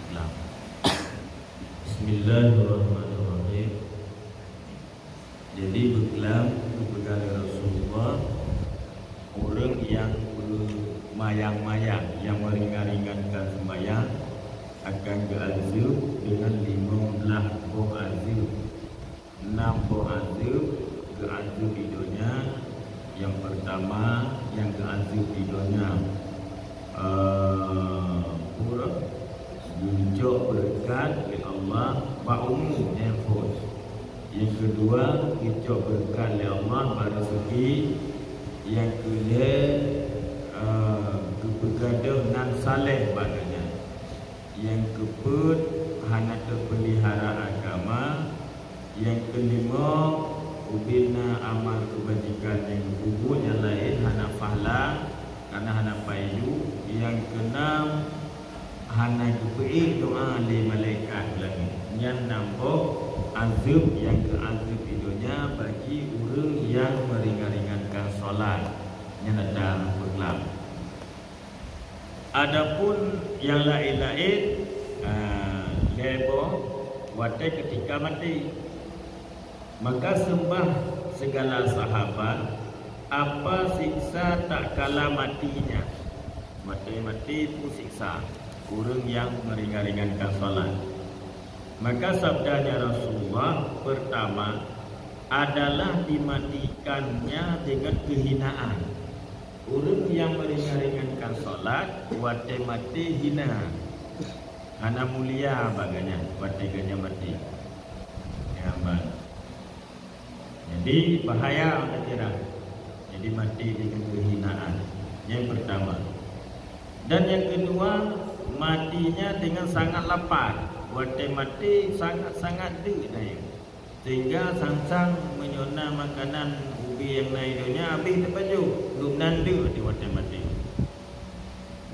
Islam. Bismillahirrahmanirrahim. Jadi berkelam kepada Rasulullah, orang yang bermayang-mayang, yang meringan-ringankan sembahyang akan berazim dengan 15 buah azim. 6 buah azim berazim hidupnya. Yang pertama yang berazim hidupnya diunjuk berkat oleh Allah ba'umu nefus. Yang kedua diunjuk berkat oleh Allah pada segi. Yang kedua kebegaduh nan saleh padanya. Yang keempat hana terpelihara agama. Yang kelima ubina amal kebajikan yang kubur yang lain hana fahla karena hana paidu. Yang keenam hana kepeik doa li malaikat lagi. Yang nampak azab yang keazab hidupnya bagi orang yang meringan-ringankan solat yang ada berkelam. Adapun yang lain-lain lebo watai ketika mati, maka sembah segala sahabat apa siksa tak kala matinya. Mati itu siksa orang yang meringan-ringankan solat. Maka sabdanya Rasulullah pertama adalah dimatikannya dengan kehinaan. Orang yang meringan-ringankan solat wate mati hina, hana mulia baganya wate ganya mati. Ya, bang. Jadi bahaya orang kira. Jadi mati dengan kehinaan. Yang pertama. Dan yang kedua matinya dengan sangat lapar. Wate mati sangat-sangat dekat. Sehingga sang-sang menyona makanan ubi yang lainnya habis terpaju duk nandu di wate mati.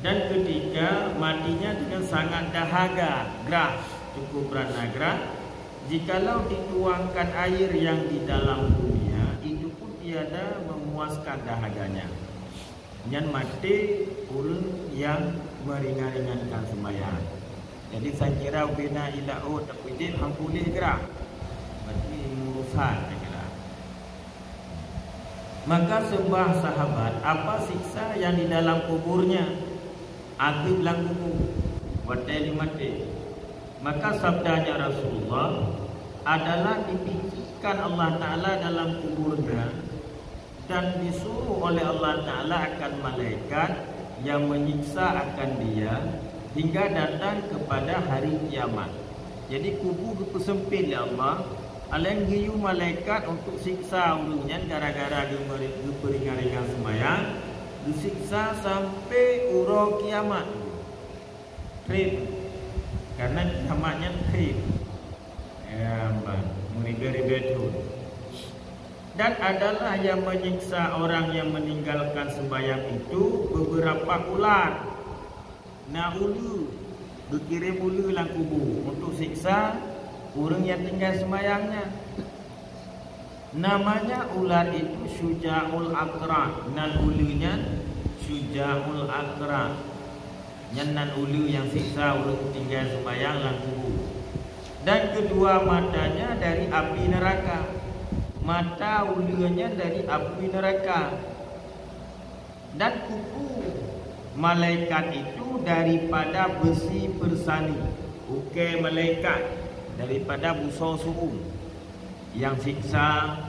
Dan ketiga matinya dengan sangat dahaga, gerah, cukup berana gerah. Jikalau dituangkan air yang di dalam dunia, itu pun tiada memuaskan dahaganya. Yang mati orang yang meringan-ringankan sembahyang. Jadi saya kira bina ila'u tapidin hampulih gerah. Berarti urusan saya kira. Maka sembah sahabat apa siksa yang di dalam kuburnya? Akib lang kubur wateli mati. Maka sabdanya Rasulullah adalah dipikirkan Allah Ta'ala dalam kuburnya dan disuruh oleh Allah Ta'ala akan malaikat yang menyiksa akan dia hingga datang kepada hari kiamat. Jadi kubur bersempit ya Allah. Alang giyu malaikat untuk siksa ulungnya gara-gara dia beringan-ringan sembahyang, disiksa sampai urau kiamat. Trip. Karena kiamatnya trip. Ya, meribe-ribe tu. Dan adalah yang menyiksa orang yang meninggalkan sembahyang itu beberapa ular. Nah ulu dikirim ulu lang kubur untuk siksa orang yang tinggal sembahyangnya. Namanya ular itu Syuja'ul Aqra. Nan ulunya Syuja'ul Aqra. Nan ulu yang siksa orang tinggal sembahyang lang kubur. Dan kedua matanya dari api neraka. Mata ulunya dari api neraka. Dan kuku malaikat itu daripada besi persani. Ukai malaikat daripada busa suung yang siksa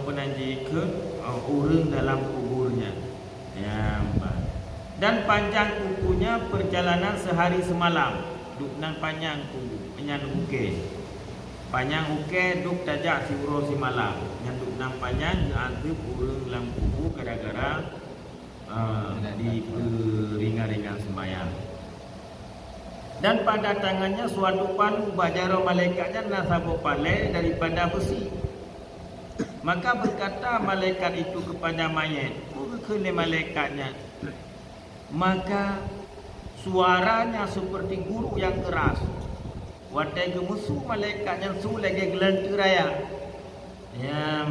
penanji ke orang dalam kuburnya. Ya, dan panjang kukunya perjalanan sehari semalam. Duk nan panjang kuku, penyan ukai. Panjang ukai duk tajak si uro si malam. Yang duk nan panjang diantip orang dalam kubur gara-gara di ringan-ringan sembahyang. Dan pada tangannya suatu panu bajaro malaikatnya nasabuk palai daripada besi. Maka berkata malaikat itu kepada mayat, "Bukan malaikatnya." Maka suaranya seperti guru yang keras. Watai gemusu malaikatnya su lagi gelanturaya. Ya,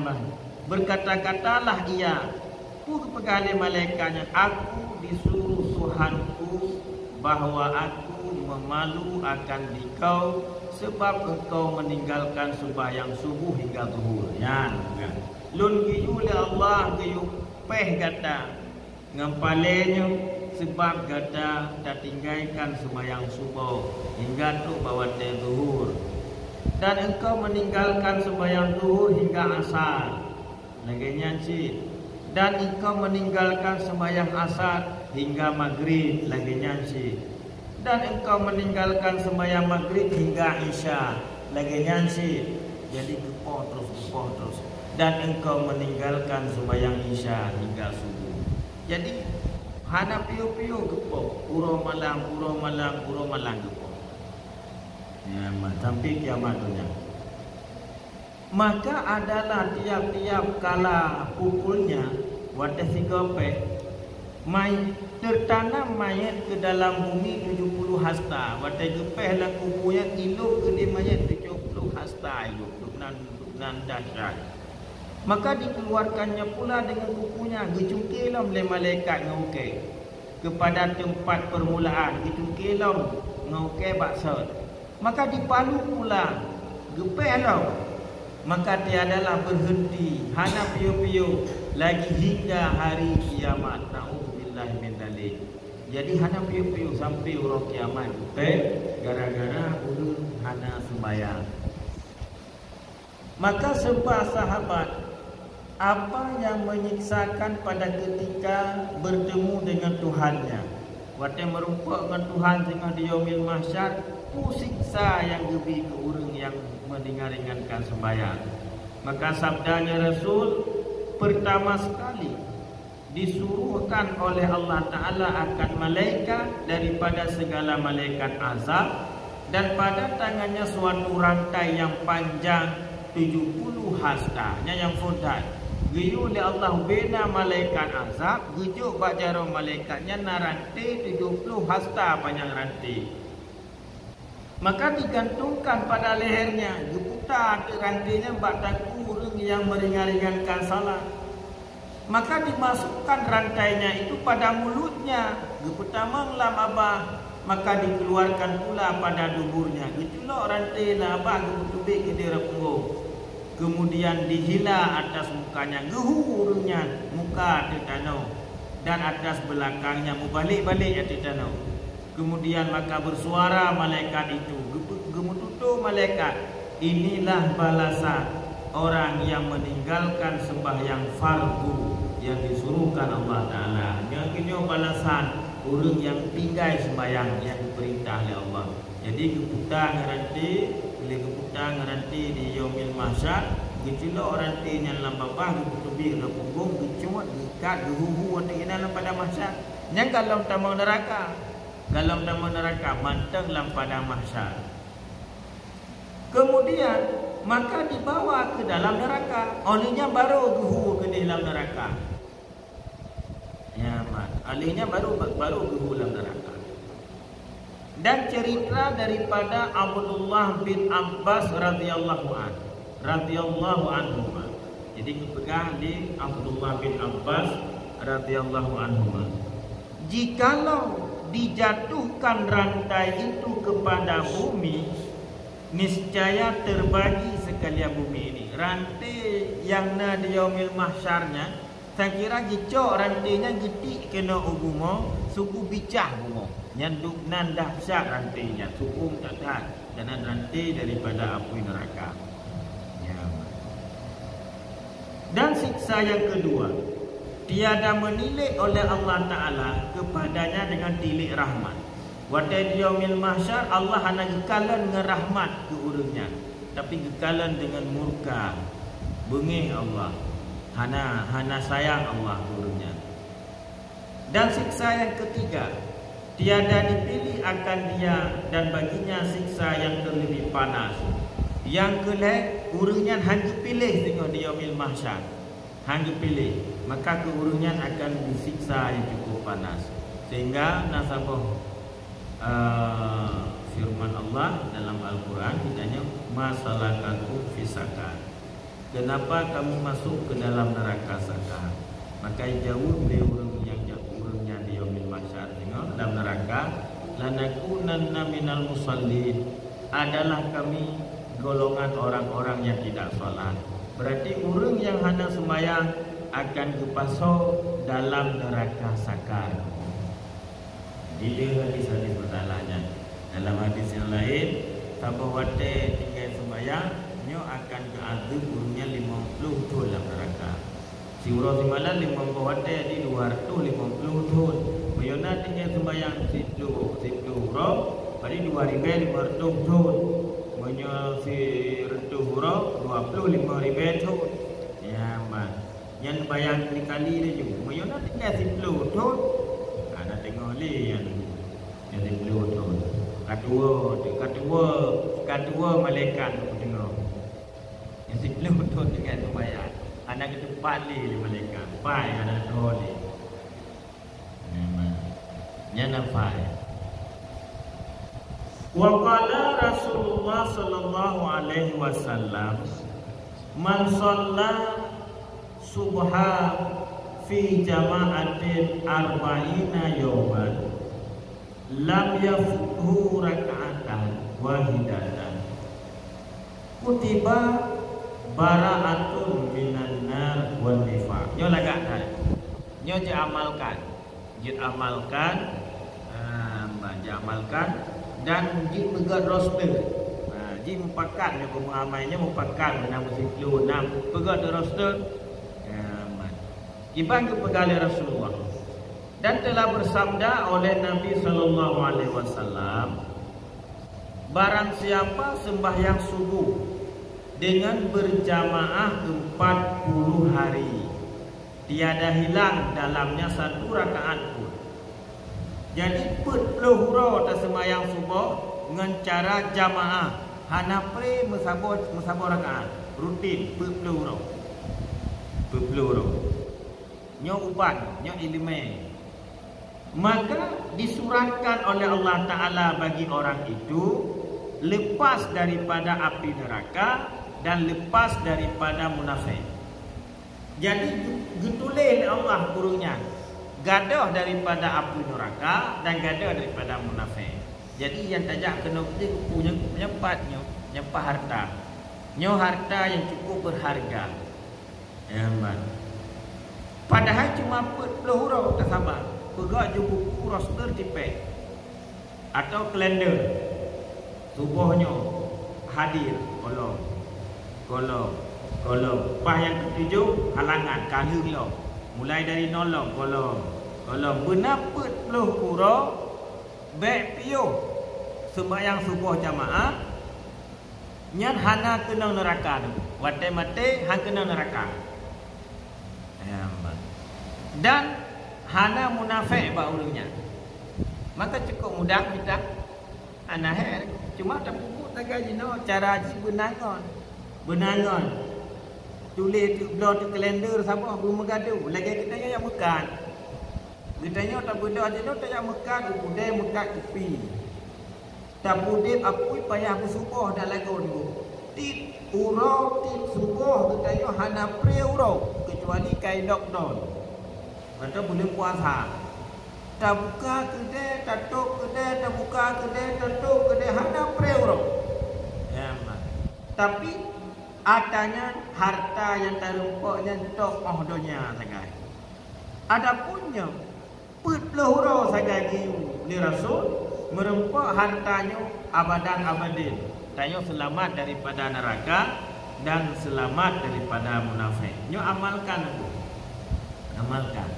berkata-katalah ia, pegale malaikatnya, "Aku disuruh Tuhanku bahwa aku memalu akan dikau sebab engkau meninggalkan sembahyang subuh hingga zuhur. Yan kan. Lun giyu le Allah giyu peh kata ngempalenya sebab kata tak tinggalkan sembahyang subuh hingga tu bawa te zuhur. Dan engkau meninggalkan sembahyang zuhur hingga asar. Lagi nyanci. Dan engkau meninggalkan sembahyang asar hingga maghrib. Lagi nyanci. Dan engkau meninggalkan sembahyang maghrib hingga isya. Lagi nyanci. Jadi gepoh terus. Dan engkau meninggalkan sembahyang isya hingga subuh. Jadi hana piu-piu gepoh. Puro malam gepoh. Ya, sampai kiamat dunia. Maka adalah tiap-tiap kala pukulnya wadah sigope tertanam mayat ke dalam bumi 70 hasta. Wadah gepeh lah kubunya iluk ke di mayat 70 hasta iluk nan dahsyat. Maka dikeluarkannya pula dengan kukunya gejungkilam oleh malaikat ngauke kepada tempat permulaan gejungkilam ngauke baksud. Maka dipalu pula gepeh lah. Maka tiadalah berhenti hana piu-piu lagi hingga hari kiamat. Na'udzubillah min dzalik. Jadi hana piu-piu sampai urang kiamat gepeh gara-gara ulun hana sembahyang. Maka sembah sahabat, apa yang menyiksakan pada ketika bertemu dengan Tuhannya? Waktu merupa dengan Tuhan sehingga di yaumil mahsyar, siksa yang lebih ke orang yang meringankan sembahyang. Maka sabdanya Rasul, pertama sekali disuruhkan oleh Allah Ta'ala akan malaikat daripada segala malaikat azab, dan pada tangannya suatu rantai yang panjang 70 hastanya yang fudat. Giyu oleh Allah bina malaikat azab, gejuk bajaro malaikatnya na rantai 70 hasta panjang rantai. Maka digantungkan pada lehernya, diputar ke rantainya batang kurung yang meringankan salah. Maka dimasukkan rantainya itu pada mulutnya, geputamang lam abah. Maka dikeluarkan pula pada duburnya. Gitulah rantai lah abah geputubik ke daerah punggung. Kemudian dihila atas mukanya, gehurunya muka tertanau, dan atas belakangnya mubalik-balik tertanau. Kemudian maka bersuara malaikat itu, gemututu malaikat, inilah balasan orang yang meninggalkan sembahyang fardu yang disuruhkan Allah Ta'ala. Yang ini balasan orang yang tinggal sembahyang yang diperintah oleh Allah. Jadi keputar garanti, bila keputar garanti di yaumil mahsyar, gitulah orang yang dalam babah geputubik dalam punggung, gecut, gekat, gehuhu dalam pada mahsyar. Yang kalau tamu neraka, kalau tamu neraka manteng dalam pada mahsyar. Kemudian maka dibawa ke dalam neraka, olehnya baru gehu ke dalam neraka. Ya, alihnya baru gehu dalam neraka. Dan cerita daripada Abdullah bin Abbas radhiyallahu anhu. Jadi dipegang di Abdullah bin Abbas radhiyallahu anhu. Jikalau dijatuhkan rantai itu kepada bumi, niscaya terbagi sekalian bumi ini. Rantai yang na di yaumil mahsyarnya, saya kira gicok rantainya getik kena ugumo, suku bicah gumo. Nyanduk nan dahsyat rantainya, suku tak tahan. Dan rantai daripada api neraka. Ya. Dan siksa yang kedua, tiada menilai oleh Allah Ta'ala kepadanya dengan tilik rahmat. Waktu yaumil mahsyar Allah hanya gekalan dengan rahmat ke urangnya, tapi gekalan dengan murka, bengih Allah, hana sayang Allah ke urangnya. Dan siksa yang ketiga, tiada dipilih akan dia dan baginya siksa yang terlebih panas. Yang kelih, urangnya hanya pilih tengok di yaumil mahsyar, hanya pilih, maka ke urangnya akan disiksa yang cukup panas. Sehingga nasabah firman Allah dalam Al-Quran ditanya, masalakakum fisakar, kenapa kamu masuk ke dalam neraka sakar? Maka jauh dari orang yang urangnya di yaumil mahsyar tengok dalam neraka, lanakunanna minal musallin, adalah kami golongan orang-orang yang tidak salat. Berarti orang yang hana sembahyang akan kepaso dalam neraka sakar. Dia hadis-hadis bersalahnya. Dalam hadis yang lain, siapa wate tinggal sembahyang, nyo akan keazab urungnya 50 tahun dalam neraka. Si urang semalam 50 wate di 250 tahun. Mayona tinggal sembahyang situ urang, pada 2500 tahun. Menyo si rentu urang 25,000 tahun. Ya, mak. Yang bayang kali dia juga. Mayona tinggal 10 tahun. Ada tengok li yang 10 tahun. Katua malaikat aku tengok. Yang 10 tahun dengan sembahyang. Anak itu pali malaikat. Pai ada doli. Nya nafai. Wa qala Rasulullah sallallahu alaihi wasallam, man shalla subha fi jama'atin arba'ina yawman lam yafuthu raka'atan wahidatan kutiba bara'atun minan nar wal nifaq. Nyo lagak kan, nyo amalkan dan jin pegat roster. Jin mupakat nyo pemahamannya mupakat menang 96 pegat roster. Ibang kepegali Rasulullah, dan telah bersabda oleh Nabi sallallahu alaihi wasallam, barang siapa sembahyang subuh dengan berjamaah 40 hari, tiada hilang dalamnya satu rakaat pun. Jadi 40 hura ta sembahyang subuh dengan cara jamaah, hana pre musabur rakaat rutin 40 hura. 40 hura. Nyo uban, nyo ilmu. Maka disuratkan oleh Allah Ta'ala bagi orang itu lepas daripada api neraka dan lepas daripada munafik. Jadi getulih Allah kurungnya, gadah daripada api neraka dan gadah daripada munafik. Jadi yang tajak kena punya nyempat harta. Nyo harta yang cukup berharga. Ya, padahal cuma 40 huruf tak sabar. Pegak je buku roster tipek atau kalender. Subuhnya hadir kolom. Pas yang ketujuh halangan kahir lo. Mulai dari nolong kolom. Benar 40 huruf baik piyo sembahyang subuh jamaah nyan hana kena neraka tu. Mate hang kena neraka. Dan hana munafik baulunya. Maka cukup mudah kita anah cuma tak pupuk tak gaji no cara haji benangan. Tulis tu blog tu kalender siapa belum megadu. Lagi kita yang mekan. Kita tak benda aja no tak yang mekan udai mekat tepi. Tak budit apui payah bersubuh dah lagu ni. Tit urau tit subuh kita hana pre urau kecuali kai lockdown. Atau boleh puasa. Tak buka kedai, tak tutup kedai, tak buka kedai, tak tutup kedai, hanya pre-urang. Ya, tapi adanya harta yang terumpaknya tok dunia sangat. Ada punya 40 huruf saja ni Rasul merempak hartanya abadan abadin. Tanya selamat daripada neraka dan selamat daripada munafik. Nyo amalkan aku. Amalkan.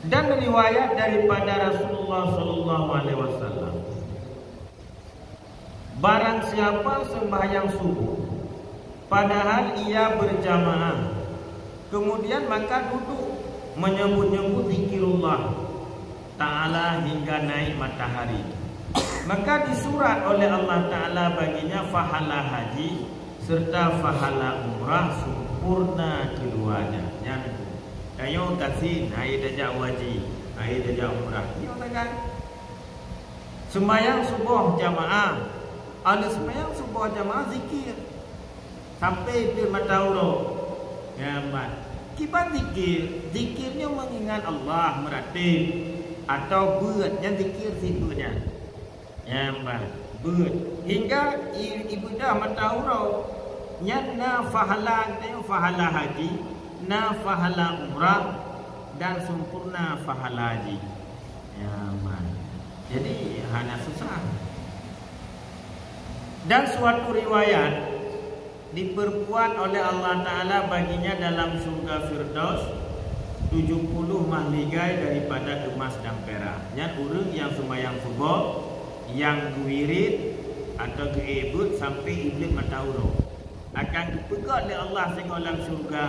Dan riwayat daripada Rasulullah sallallahu alaihi wasallam, barang siapa sembahyang subuh padahal ia berjamaah, kemudian maka duduk menyebut-nyebut zikirullah Ta'ala hingga naik matahari, maka disurat oleh Allah Ta'ala baginya fahala haji serta fahala umrah sempurna keduanya. Yang kayo kasih air dajak wajib, air dajak umrah. Ni orang kan sembahyang subuh jamaah, ada sembahyang subuh jamaah zikir sampai di matahari. Ya, mat. Kipan zikirnya mengingat Allah meratib atau beut yang zikir sifatnya. Ya, beut. Hingga ibu dah mentahurau na fahala kita fahala haji, na fahala umrah dan sempurna fahala haji. Ya, jadi hanya susah. Dan suatu riwayat diperbuat oleh Allah Ta'ala baginya dalam surga Firdaus 70 mahligai daripada emas dan perak. Yang orang yang sembahyang subuh, yang wirid atau geebut sampai iblis matahuru akan dipegat oleh Allah sehingga dalam surga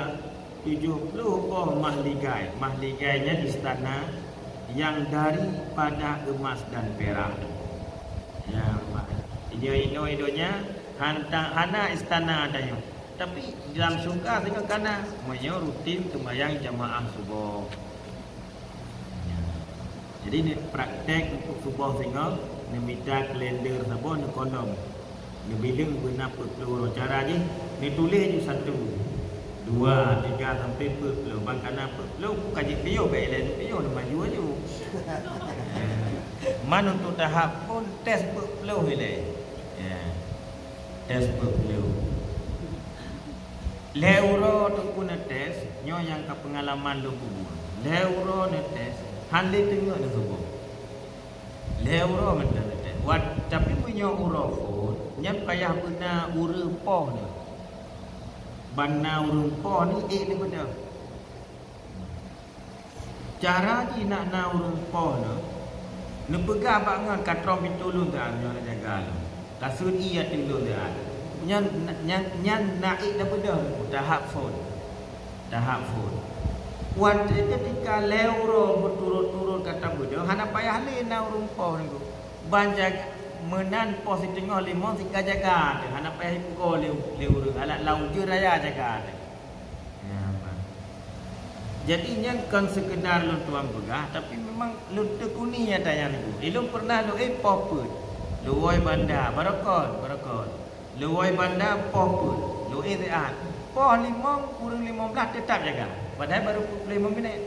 70 mahligai. Mahligainya istana yang daripada emas dan perak. Ya, idenya hana istana adanya. Tapi dalam surga sehingga kana semuanya rutin sembahyang jamaah subuh. Ya. Jadi ini praktek untuk subuh sehingga minta kalender subuh ni kolom. Ni bilang guna perlu cara je. Ni tulis je 1, 2, 3 sampai perlu. Bangkana perlu kaji piyo baik lain piyo nak maju aja. Man untuk tahap pun tes perlu hilai. Ya. Tes perlu. Leuro tu guna tes nyo yang ke pengalaman lu kubur. Leuro ni tes handi tengok ni subuh. Leuro macam tes. Wat tapi punya urafun nyam payah guna uru poh ni. Bana uru poh ni ni betul. Cara ji nak na uru poh ni pegah bangan katrom pitulun tak nyo jaga lu. Kasut iya tulu dia. Nyan naik daripada tahap phone. Tahap phone. Waktu ketika leuro berturut-turut kata budak, hana payah le na rumpo niku. Banjak menan posi tengah limon sika jaga. Hana payah ipu leuro alat lau je raya jaga. Ya, jadi nyan kan sekedar lu tuang begah tapi memang lu tekuni ya tanya niku. Ilmu pernah lu poput. Luai bandar barakot. Luai bandar popul. Luai ziat. Poh 5 kurang 15 tetap jaga. Padahal baru 5 minit.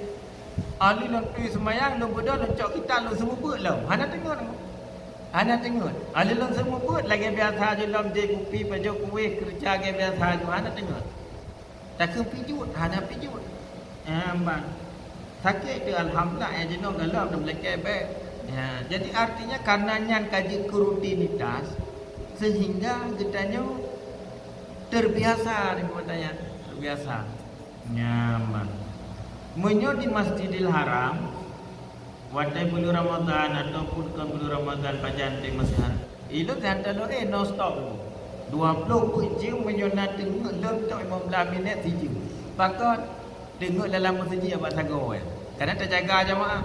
Ali lontu semayang lu bodoh lu cok kita lu semua buat lu. Hana tengok. Ali lu semua buat lagi biasa je lam je kupi pajak kuih kerja ke biasa je hana tengok. Tak ke pijut, hana pijut. Bang. Sakit tu alhamdulillah ya jenong galap dah melekeh baik. Ya, jadi artinya karenanya kaji rutinitas sehingga kitanya terbiasa katanya, terbiasa. Nyaman. Menyo di Masjidil Haram wadai bulan Ramadan ataupun kan bulan Ramadan pajan di Masjid. Itu jantan lo no stop. 20 jam menyo nak tengok lem tok 15 minit siji. Pakot tengok dalam masjid abang sago ya. Karena terjaga jemaah.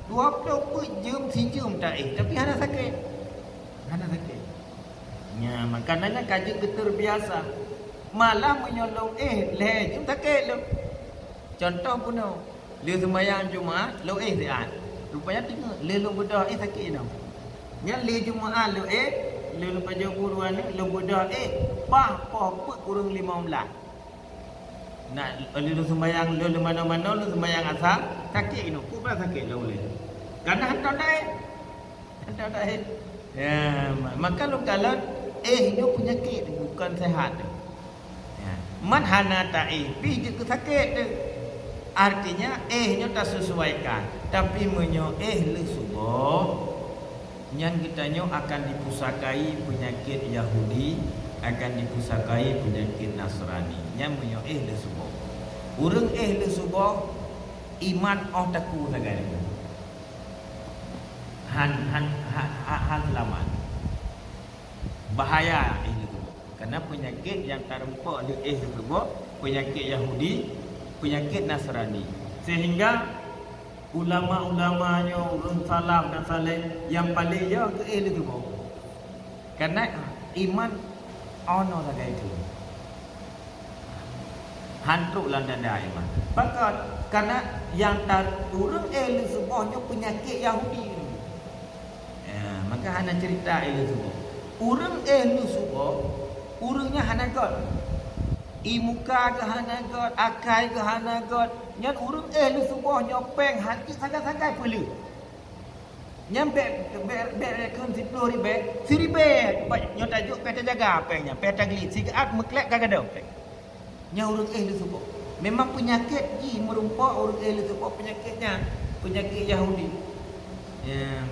20 jam sijum tak tapi hana sakit. Ya, makanya kaji keterbiasa. Malah menyolong leh jum sakit lu. Contoh pun le sembahyang Jumaat lu ziat. Rupanya tengok le lu bedah sakit dah. Yang le Jumaat lu le lu pajak buruan lu bedah pah kurang 15. Nak lu sembahyang lu mana-mana lu sembahyang asar sakit ni. Ku pula sakit lu boleh. Karena hantar dah. Ya, maka lu kalau ni penyakit bukan sehat. Ya. Man hana ta pi je ke sakit tu. Artinya nya tak sesuaikan. Tapi menyo le subuh yang kitanya akan dipusakai penyakit Yahudi, akan dipusakai penyakit Nasrani. Yang menyo le subuh. Urang le subuh iman taku sagala. Han selamat. Bahaya itu. Karena penyakit yang terempak di tersebut penyakit Yahudi, penyakit Nasrani. Sehingga ulama-ulamanya orang salaf dan saleh yang paling ya ke tersebut. Karena iman ono saja itu. Hantruklah dada iman. Maka karena yang turun tersebutnya penyakit Yahudi. Maka hana cerita itu semua. Urang subuh, urangnya hana god. muka ke hanagot, akai ke hanagot. Nyan urung lu subuh nyopeng hati sangat-sangat pula. Nyan bek kun 10 ribu, 10 ribu. Nyo tajuk peta jaga pengnya, peta glit sigat meklek kagak ada. Nyan urung lu subuh. Memang penyakit ji merumpak urung lu subuh penyakitnya, penyakit Yahudi. Ya.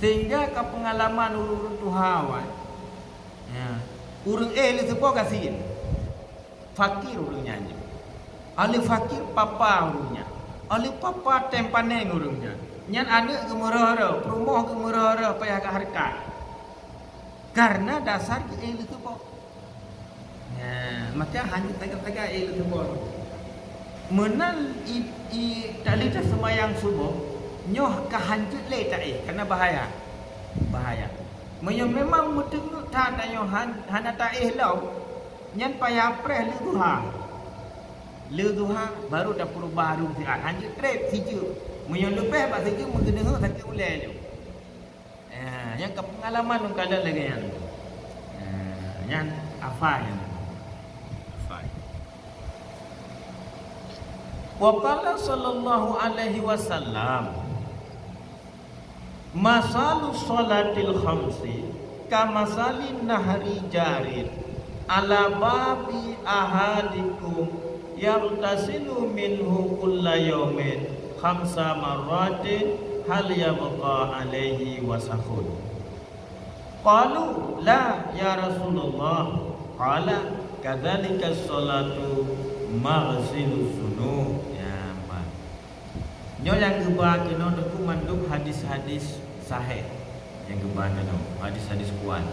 Sehingga ke pengalaman urung Tuhan. Ya. Urung lu subuh kasih. Fakir urungnya aja. Ali fakir papa urungnya. Ali papa tempaneng urungnya. Nyan ada gemerara, rumah gemerara payah ke harkat. Karena dasar ke itu kok. Ya, maka hanya tegak-tegak itu kok. Menal tali semayang subuh, nyoh kehancut le tak karena bahaya. Bahaya. Memang betul tak ada nyoh hana tak lau. Nyan payah preh le duha baru dah baru siat hanya trip siju menyon lebih bak siju mengeneng sakit ulai tu. Yang ke pengalaman orang kala lagi yang yang apa yang wa qala sallallahu alaihi wasallam masalu salatil khamsi kamasalin nahri jarid ala babi ahadikum yartasilu minhu kulla yawmin khamsa marratin hal yabqa alaihi wasakhun. Qalu la ya Rasulullah. Qala kadzalika salatu maghsilus sunub. Ya man. Nyo yang gebah kena deku manduk hadis-hadis sahih. Yang gebah kena hadis-hadis kuat.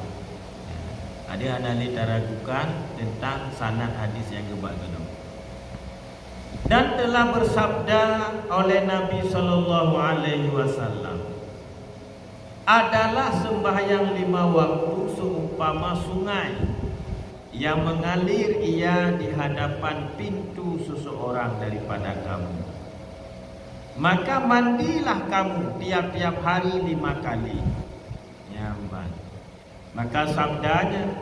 Ada ahli teragukan tentang sanad hadis yang gebak tadi. Dan telah bersabda oleh Nabi sallallahu alaihi wasallam, adalah sembahyang 5 waktu seumpama sungai yang mengalir ia di hadapan pintu seseorang daripada kamu. Maka mandilah kamu tiap-tiap hari 5 kali. Ya, maka sabdanya,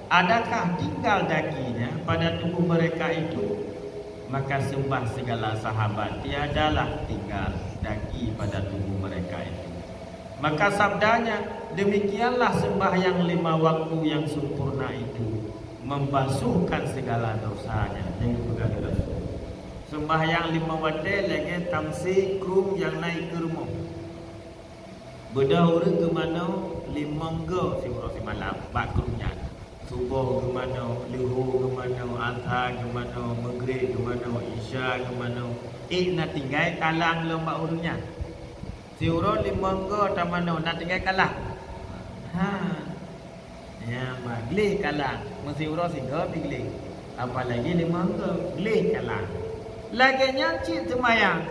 adakah tinggal daginya pada tubuh mereka itu? Maka sembah segala sahabat, tiadalah tinggal daging pada tubuh mereka itu. Maka sabdanya, demikianlah sembahyang 5 waktu yang sempurna itu membasuhkan segala dosanya. Yang juga sembahyang 5 waktu lagi tamsi krum yang naik ke rumah. Bedah orang ke mana 5 go si malam bakrumnya. Subuh ke mana, luhur ke mana, asar ke mana, maghrib ke mana, isya ke mana. Nak tinggal kalang lomba urutnya. Si urut 5 go tak mana nak tinggal kalang. Ya, maglih kalang. Mesti urut singgah pilih. Apalagi 5 go, glih kalang. Lagi nyancit semayang.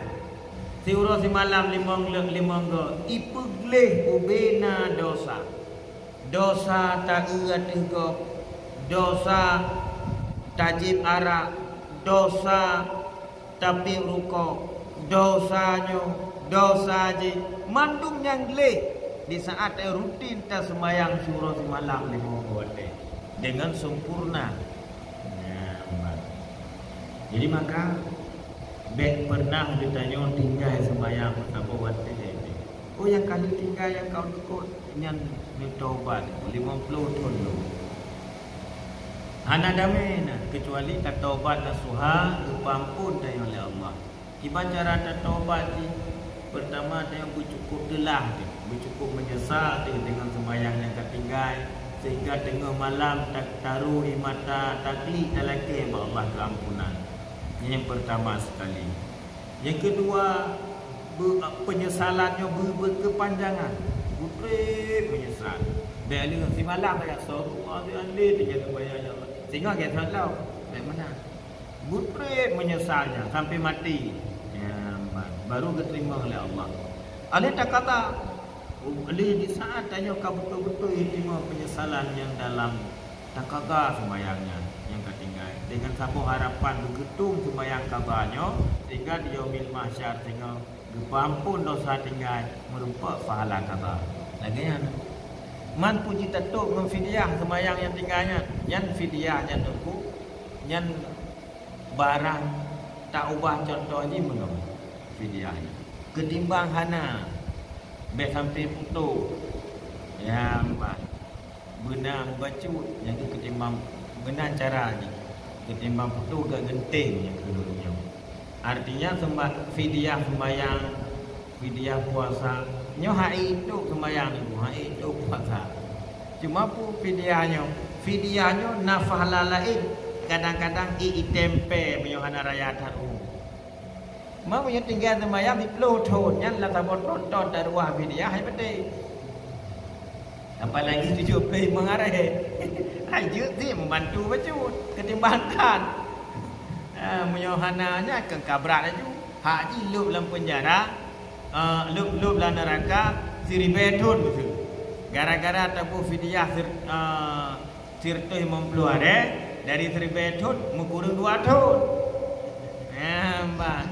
Si urut si malam 5 go, ipeglih ubena dosa. Dosa tak ingat engkau, dosa tajib arak, dosa tapi rukuk, dosanya, dosa je mandung yang gelih di saat rutin tak sembahyang surah semalam 5 waktu dengan sempurna. Ya, jadi maka baik pernah ditanya tinggal sembahyang berapa waktu ini. Oh yang kali tinggal yang kau ikut yang taubat 50 tahun dulu. Hana damai kecuali tak taubat nasuha kepampun dari oleh Allah. Ibarat cara tak taubat ni pertama dia bercukup telah dia, bercukup menyesal dia dengan sembahyang yang ketinggal sehingga tengah malam tak taruh mata takli talaki Allah keampunan. Ini yang pertama sekali. Yang kedua, penyesalannya berkepanjangan. Putri menyesal. Dia si malam dekat surau dia andi dia sembahyang Allah. Sehingga dia tahu dari mana. Putri menyesalnya sampai mati. Ya, baru diterima oleh Allah. Ali tak kata Ali di saat tanya kau betul-betul terima penyesalan yang dalam tak kagak sembahyangnya yang ketinggal dengan satu harapan begitu sembahyang kabarnya sehingga di yaumil mahsyar sehingga diampun dosa tinggal merupakan pahala kabar. Lagi yang man puji tatuk memfidyah sembahyang yang tinggalnya yang fidyahnya tu nyan barang tak ubah contohnya menong fidyahnya ketimbang hana be sampai putus yang benar membacut yang ketimbang benar caranya ketimbang putus gak genting yang kedulunya. Artinya fidyah sembahyang, fidyah puasa, nyo hai itu sembahyang itu, hai itu puasa. Cuma pu fidyahnya nafah lalain kadang-kadang tempe menyohana raya taru. Mau punya tinggal sembahyang di pelutut, nyan lah tabot tonton daruah fidyah hai betul. Apalagi 70 mengarah aja sih membantu bacut ketimbangkan menyohananya ke kabrat aja haji lub dalam penjara lub dalam neraka siribetun gitu gara-gara tabu fidyah sirtuh mempluare dari siribetun mukurung 2 tahun mbak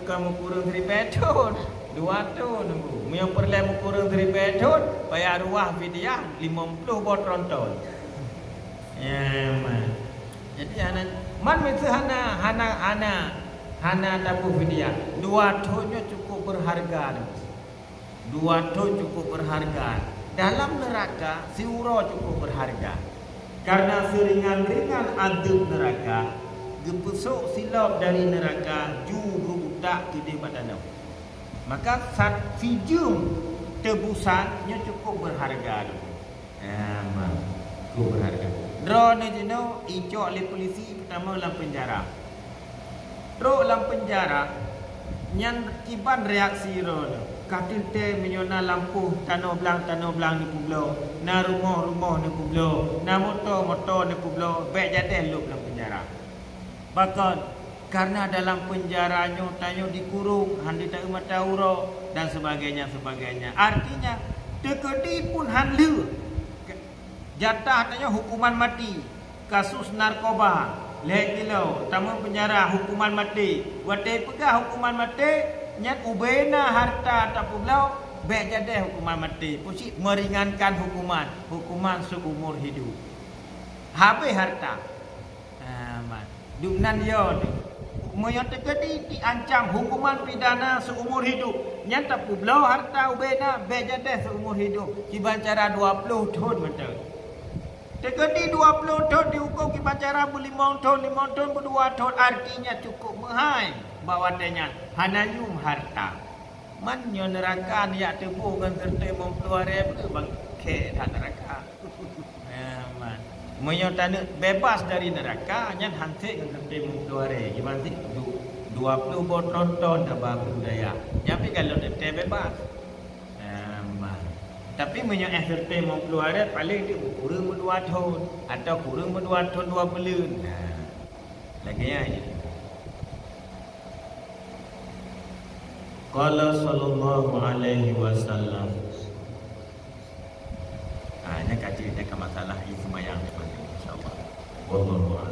kamu kurung siribetun 2 tahun nunggu yang perlu mukurung siribetun bayar ruah fidyah 50 botron tahun mbak jadi anak man itu hana tabu fidyah 2 tahunnya cukup berharga 2 tahun cukup berharga dalam neraka si uro cukup berharga karena seringan-ringan adab neraka gepusuk silap dari neraka juru utak gede badanau maka saat fijum tebusannya cukup berharga cukup berharga drone jeno icok oleh polisi pertama dalam penjara. Ro dalam penjara nyan kiban reaksi ro. Katil te menyona lampu tanah belang ni kublo, na rumah ni kublo, na motor ni kublo, baik jadeh lu dalam penjara. Bahkan karena dalam penjaranya tanyo dikurung, handi tak mata uro dan sebagainya. Artinya tekedi pun hanlu. Jatah tanya hukuman mati. Kasus narkoba, leh kilo, tamu penjara hukuman mati. Watai pegah hukuman mati, nyat ubena harta tak pulau, baik jadi hukuman mati. Pusi meringankan hukuman seumur hidup. Habis harta. Duknan yo. Moyo tekedi diancam hukuman pidana seumur hidup. Nyat tak pulau harta ubena, baik jadi seumur hidup. Kiban cara 20 tahun betul. Tekedi 20 tahun dihukum kiban cara 5 tahun 2 tahun artinya cukup menghai bawa tanya hanayum harta man nyo neraka dia tebu kan serta mempluare bangke tak neraka man menyo tanda bebas dari neraka nyan hantik kan serta mempluare gimana sih 20 botol ton dah budaya tapi kalau dia bebas tapi menyo SRT mau keluar paling dia kurang 2 tahun atau kurang 2 tahun 2 bulan. Lagi ya. Qala sallallahu alaihi wasallam. Ini kaji kita masalah sembahyang insya-Allah. Wallahu a'lam.